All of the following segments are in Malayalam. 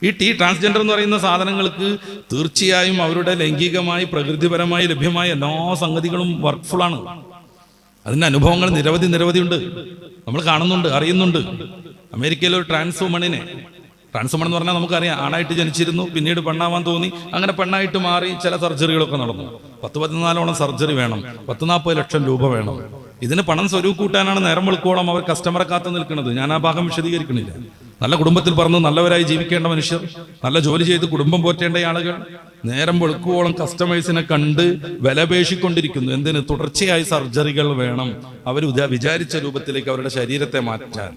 ഈ ട്രാൻസ്ജെൻഡർ എന്ന് പറയുന്ന സാധനങ്ങൾക്ക് തീർച്ചയായും അവരുടെ ലൈംഗികമായി പ്രകൃതിപരമായി ലഭ്യമായ എല്ലാ സംഗതികളും വർക്ക്ഫുള്ളാണ്. അതിൻ്റെ അനുഭവങ്ങൾ നിരവധി ഉണ്ട്. നമ്മൾ കാണുന്നുണ്ട്, അറിയുന്നുണ്ട്. അമേരിക്കയിലെ ഒരു ട്രാൻസ് വുമൺ എന്ന് പറഞ്ഞാൽ നമുക്കറിയാം, ആണായിട്ട് ജനിച്ചിരുന്നു, പിന്നീട് പെണ്ണാവാൻ തോന്നി, അങ്ങനെ പെണ്ണായിട്ട് മാറി ചില സർജറികളൊക്കെ നടന്നു. 10-14 സർജറി വേണം, 40 ലക്ഷം രൂപ വേണം. ഇതിന് പണം സ്വരൂപൂട്ടാനാണ് നേരം വെളുക്കോളം അവർ കസ്റ്റമറെ കാത്തു നിൽക്കുന്നത്. ഞാൻ ആ ഭാഗം വിശദീകരിക്കണില്ല. നല്ല കുടുംബത്തിൽ പറഞ്ഞ് നല്ലവരായി ജീവിക്കേണ്ട മനുഷ്യർ, നല്ല ജോലി ചെയ്ത് കുടുംബം പോറ്റേണ്ട ആളുകൾ നേരം വെളുക്കുവോളം കസ്റ്റമേഴ്സിനെ കണ്ട് വിലപേശിക്കൊണ്ടിരിക്കുന്നു. എന്തിന്? തുടർച്ചയായി സർജറികൾ വേണം അവർ വിചാരിച്ച രൂപത്തിലേക്ക് അവരുടെ ശരീരത്തെ മാറ്റാൻ.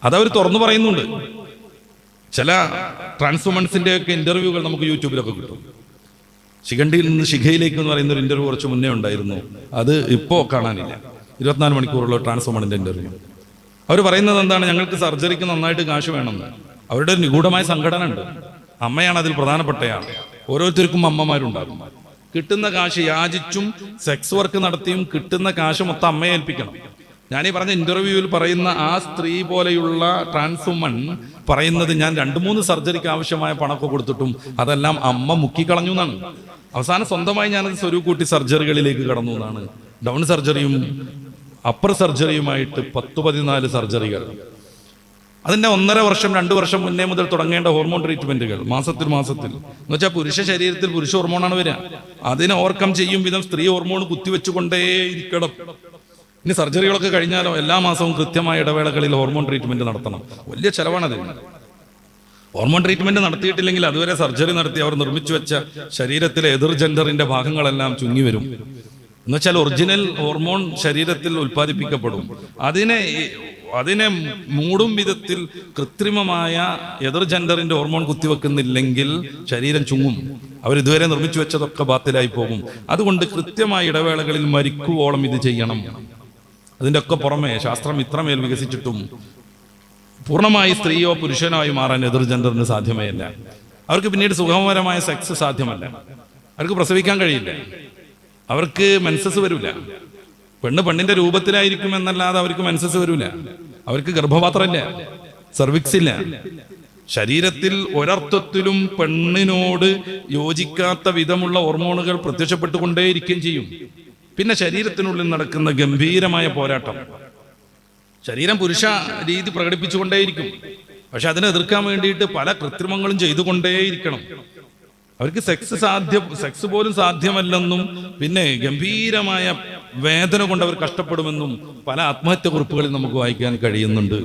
അതവർ തുറന്നു പറയുന്നുണ്ട്. ചില ട്രാൻസ്വുമൻസിന്റെ ഒക്കെ ഇന്റർവ്യൂകൾ നമുക്ക് യൂട്യൂബിലൊക്കെ കിട്ടും. ശിഖണ്ഡിയിൽ നിന്ന് ശിഖയിലേക്ക് എന്ന് പറയുന്ന ഒരു ഇന്റർവ്യൂ കുറച്ച് മുന്നേ ഉണ്ടായിരുന്നു. അത് ഇപ്പോ കാണാനില്ല. 24 മണിക്കൂറുള്ള ട്രാൻസ്വുമണിന്റെ ഇന്റർവ്യൂ. അവർ പറയുന്നത് എന്താണ്? ഞങ്ങൾക്ക് സർജറിക്ക് നന്നായിട്ട് കാശ് വേണമെന്ന്. അവരുടെ ഒരു നിഗൂഢമായ സംഘടന ഉണ്ട്. അമ്മയാണ് അതിൽ പ്രധാനപ്പെട്ടയാൾ. ഓരോരുത്തർക്കും അമ്മമാരുണ്ടാകും. കിട്ടുന്ന കാശ് യാചിച്ചും സെക്സ് വർക്ക് നടത്തിയും കിട്ടുന്ന കാശ് മൊത്തം അമ്മയെ ഏൽപ്പിക്കണം. ഞാനീ പറഞ്ഞ ഇന്റർവ്യൂവിൽ പറയുന്ന ആ സ്ത്രീ പോലെയുള്ള ട്രാൻസ്വുമൺ പറയുന്നത്, ഞാൻ 2-3 സർജറിക്ക് ആവശ്യമായ പണമൊക്കെ കൊടുത്തിട്ടും അതെല്ലാം അമ്മ മുക്കിക്കളഞ്ഞു എന്നാണ്. അവസാനം സ്വന്തമായി ഞാനത് സ്വരൂപൂട്ടി സർജറികളിലേക്ക് കടന്നു എന്നാണ്. ഡൗൺ സർജറിയും അപ്പർ സർജറിയുമായിട്ട് 10-14 സർജറികൾ. അതിൻ്റെ 1.5 വർഷം 2 വർഷം മുന്നേ മുതൽ തുടങ്ങേണ്ട ഹോർമോൺ ട്രീറ്റ്മെന്റുകൾ മാസത്തിൽ എന്ന് വെച്ചാൽ പുരുഷ ശരീരത്തിൽ പുരുഷ ഹോർമോണാണ് വരിക. അതിനെ ഓവർകം ചെയ്യും വിധം സ്ത്രീ ഹോർമോൺ കുത്തിവെച്ചുകൊണ്ടേയിരിക്കണം. ഇനി സർജറികളൊക്കെ കഴിഞ്ഞാലോ എല്ലാ മാസവും കൃത്യമായ ഇടവേളകളിൽ ഹോർമോൺ ട്രീറ്റ്മെന്റ് നടത്തണം. വലിയ ചെലവാണത്. ഹോർമോൺ ട്രീറ്റ്മെന്റ് നടത്തിയിട്ടില്ലെങ്കിൽ അതുവരെ സർജറി നടത്തി അവർ നിർമ്മിച്ചു വെച്ച ശരീരത്തിലെ എതിർ ജെൻഡറിന്റെ ഭാഗങ്ങളെല്ലാം ചുങ്ങി വരും. എന്നുവെച്ചാൽ ഒറിജിനൽ ഹോർമോൺ ശരീരത്തിൽ ഉൽപ്പാദിപ്പിക്കപ്പെടും. അതിനെ മൂടും വിധത്തിൽ കൃത്രിമമായ എതിർ ജെൻഡറിന്റെ ഹോർമോൺ കുത്തിവെക്കുന്നില്ലെങ്കിൽ ശരീരം ചുങ്ങും. അവരിതുവരെ നിർമ്മിച്ചു വെച്ചതൊക്കെ ബാത്തിലായി പോകും. അതുകൊണ്ട് കൃത്യമായ ഇടവേളകളിൽ മരിക്കുവോളം ഇത് ചെയ്യണം. അതിൻ്റെ ഒക്കെ പുറമെ ശാസ്ത്രം ഇത്രമേൽ വികസിച്ചിട്ടും പൂർണ്ണമായി സ്ത്രീയോ പുരുഷനായോ മാറാൻ എതിർ ജെൻഡറിന് സാധ്യമേ അല്ല. അവർക്ക് പിന്നീട് സുഖകരമായ സെക്സ് സാധ്യമല്ല. അവർക്ക് പ്രസവിക്കാൻ കഴിയില്ല. അവർക്ക് മെൻസസ് വരില്ല. പെണ്ണിന്റെ രൂപത്തിലായിരിക്കും എന്നല്ലാതെ അവർക്ക് മെൻസസ് വരില്ല. അവർക്ക് ഗർഭപാത്രമില്ല, സെർവിക്സ് ഇല്ല. ശരീരത്തിൽ ഒരർത്ഥത്തിലും പെണ്ണിനോട് യോജിക്കാത്ത വിധമുള്ള ഹോർമോണുകൾ പ്രത്യക്ഷപ്പെട്ടുകൊണ്ടേയിരിക്കുകയും ചെയ്യും. പിന്നെ ശരീരത്തിനുള്ളിൽ നടക്കുന്ന ഗംഭീരമായ പോരാട്ടം. ശരീരം പുരുഷ രീതി പ്രകടിപ്പിച്ചുകൊണ്ടേയിരിക്കും. പക്ഷെ അതിനെ എതിർക്കാൻ വേണ്ടിയിട്ട് പല കൃത്രിമങ്ങളും ചെയ്തുകൊണ്ടേയിരിക്കണം. അവർക്ക് സെക്സ് പോലും സാധ്യമല്ലെന്നും പിന്നെ ഗംഭീരമായ വേദന കൊണ്ട് അവർ കഷ്ടപ്പെടുമെന്നും പല ആത്മഹത്യ കുറിപ്പുകളിൽ നമുക്ക് വായിക്കാൻ കഴിയുന്നുണ്ട്.